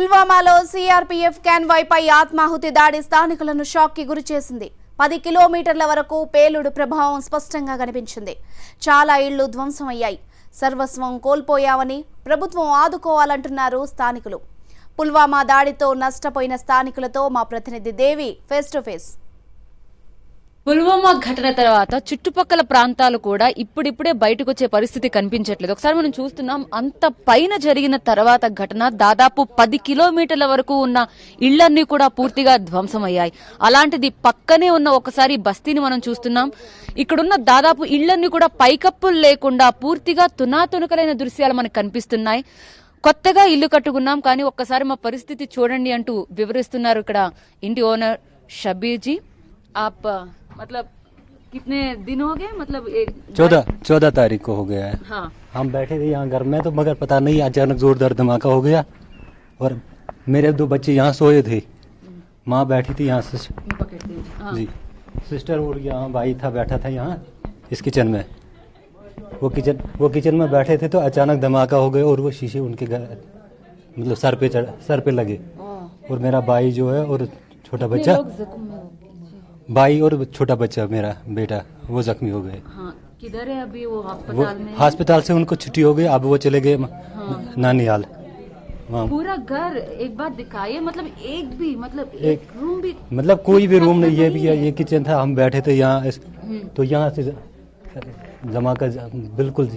పుల్వామాలో CRPF కాన్వాయ్పై ఆత్మాహుతి దాడి స్థానికులను షాక్కి గురిచేసింది. 10 కిలోమీటర్ల వరకు పేలుడు ప్రభావం స్పష్టంగా కనిపించింది. చాలా ఇళ్లు ధ్వంసమయ్యాయి. సర్వస్వం కోల్పోయామని ప్రభుత్వం ఆదుకోవాలంటున్నారు స్థానికులు. పుల్వామా దాడితో నష్టపోయిన స్థానికులతో మా ప్రతినిధి దేవి ఫేస్ టు ఫేస్. పుల్వామా ఘటన తర్వాత చుట్టుపక్కల ప్రాంతాలు కూడా ఇప్పుడిప్పుడే బయటకు వచ్చే పరిస్థితి కనిపించట్లేదు. ఒకసారి మనం చూస్తున్నాం, అంత పైన జరిగిన తర్వాత ఘటన దాదాపు 10 కిలోమీటర్ల వరకు ఉన్న ఇళ్లన్నీ కూడా పూర్తిగా ధ్వంసమయ్యాయి. అలాంటిది పక్కనే ఉన్న ఒకసారి బస్తీని మనం చూస్తున్నాం. ఇక్కడున్న దాదాపు ఇళ్లన్నీ కూడా పైకప్పులు లేకుండా పూర్తిగా తునాతునకలైన దృశ్యాలు మనకు కనిపిస్తున్నాయి. కొత్తగా ఇల్లు కట్టుకున్నాం, కానీ ఒక్కసారి మా పరిస్థితి చూడండి అంటూ వివరిస్తున్నారు ఇక్కడ ఇంటి ఓనర్ షబీర్ జీ. आप मतलब कितने दिन हो गए? मतलब 14 तारीख को हो गया है. हाँ. हम बैठे थे यहाँ घर में, तो मगर पता नहीं अचानक जोरदार धमाका हो गया और मेरे 2 बच्चे यहाँ सोए थे. माँ बैठी थी यहाँ से. हाँ. जी, सिस्टर और यहाँ भाई था बैठा था यहाँ इस किचन में. वो किचन में बैठे थे तो अचानक धमाका हो गया और वो शीशे उनके मतलब सर पे लगे. और मेरा भाई जो है और छोटा बच्चा, भाई और छोटा बच्चा मेरा बेटा, वो जख्मी हो गए. हाँ. किधर है अभी वो अस्पताल में? अस्पताल से उनको छुट्टी हो गई, अब वो चले गए नानियाल. पूरा घर एक बार दिखाइए, मतलब एक भी मतलब एक रूम भी, मतलब कोई भी रूम नहीं. ये भी है, ये किचन था, हम बैठे थे यहाँ, तो यहाँ से धमाका बिल्कुल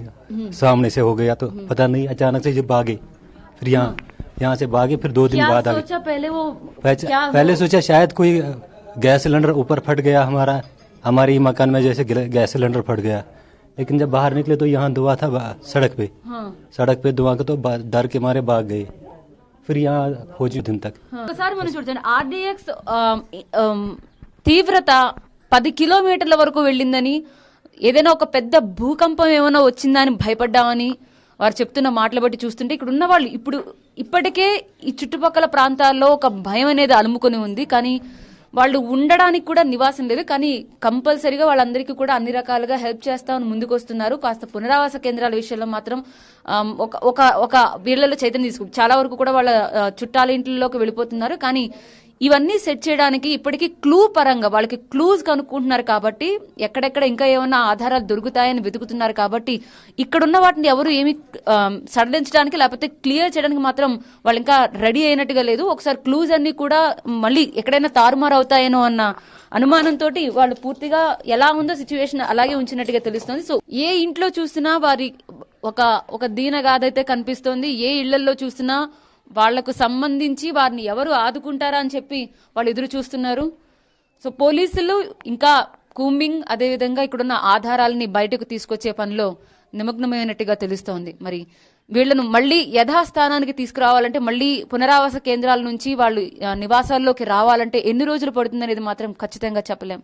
सामने से हो गया. तो पता नहीं अचानक से जब भागे, फिर यहाँ से भागे, फिर 2 दिन बाद आ गए. पहले सोचा शायद कोई गैस सिलेंडर ऊपर फट गया, हमारे मकान में जैसे गैस सिलेंडर फट गया. लेकिन जब बाहर निकले तो यहाँ धुआं था सड़क पे. हाँ. सड़क पे धुआं का तो डर के मारे भाग गए. फिर यहाँ खोजी दिन तक. ఒకసారి మనం చూడండి, ఆర్డీఎక్స్ తీవ్రత 10 కిలోమీటర్ల వరకు వెళ్ళిందని, ఏదైనా ఒక పెద్ద భూకంపం ఏమైనా వచ్చిందా అని భయపడ్డామని వారు చెప్తున్న మాటలు బట్టి చూస్తుంటే ఇక్కడ ఉన్న వాళ్ళు ఇప్పటికే ఈ చుట్టుపక్కల ప్రాంతాల్లో ఒక భయం అనేది అలుముకొని ఉంది. కానీ వాళ్ళు ఉండడానికి కూడా నివాసం లేదు. కానీ కంపల్సరీగా వాళ్ళందరికీ కూడా అన్ని రకాలుగా హెల్ప్ చేస్తామని ముందుకు వస్తున్నారు. కాస్త పునరావాస కేంద్రాల విషయంలో మాత్రం ఒక వీళ్ళలో చైతన్యం తీసుకుంటారు. చాలా వరకు కూడా వాళ్ళ చుట్టాల ఇంట్లోకి వెళ్ళిపోతున్నారు. కానీ ఇవన్నీ సెట్ చేయడానికి ఇప్పటికీ క్లూ పరంగా వాళ్ళకి క్లూస్ కనుక్కుంటున్నారు. కాబట్టి ఎక్కడెక్కడ ఇంకా ఏమైనా ఆధారాలు దొరుకుతాయని వెతుకుతున్నారు. కాబట్టి ఇక్కడున్న వాటిని ఎవరు ఏమి సడలించడానికి లేకపోతే క్లియర్ చేయడానికి మాత్రం వాళ్ళు ఇంకా రెడీ అయినట్టుగా లేదు. ఒకసారి క్లూస్ అన్ని కూడా మళ్ళీ ఎక్కడైనా తారుమారు అవుతాయేనో అన్న అనుమానంతో వాళ్ళు పూర్తిగా ఎలా ఉందో సిచ్యువేషన్ అలాగే ఉంచినట్టుగా తెలుస్తుంది. సో ఏ ఇంట్లో చూసినా వారి ఒక దీనగాథైతే కనిపిస్తోంది. ఏ ఇళ్లలో చూసినా వాళ్లకు సంబంధించి వారిని ఎవరు ఆదుకుంటారా అని చెప్పి వాళ్ళు ఎదురు చూస్తున్నారు. సో పోలీసులు ఇంకా కూంబింగ్, అదేవిధంగా ఇక్కడున్న ఆధారాలని బయటకు తీసుకొచ్చే పనిలో నిమగ్నమైనట్టుగా తెలుస్తోంది. మరి వీళ్లను మళ్లీ యథాస్థానానికి తీసుకురావాలంటే, మళ్లీ పునరావాస కేంద్రాల నుంచి వాళ్ళు నివాసాల్లోకి రావాలంటే ఎన్ని రోజులు పడుతుందనేది మాత్రం ఖచ్చితంగా చెప్పలేం.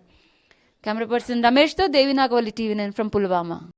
కెమెరా పర్సన్ రమేష్తో దేవి నాగవల్లి, TV9 ఫ్రమ్ పుల్వామా.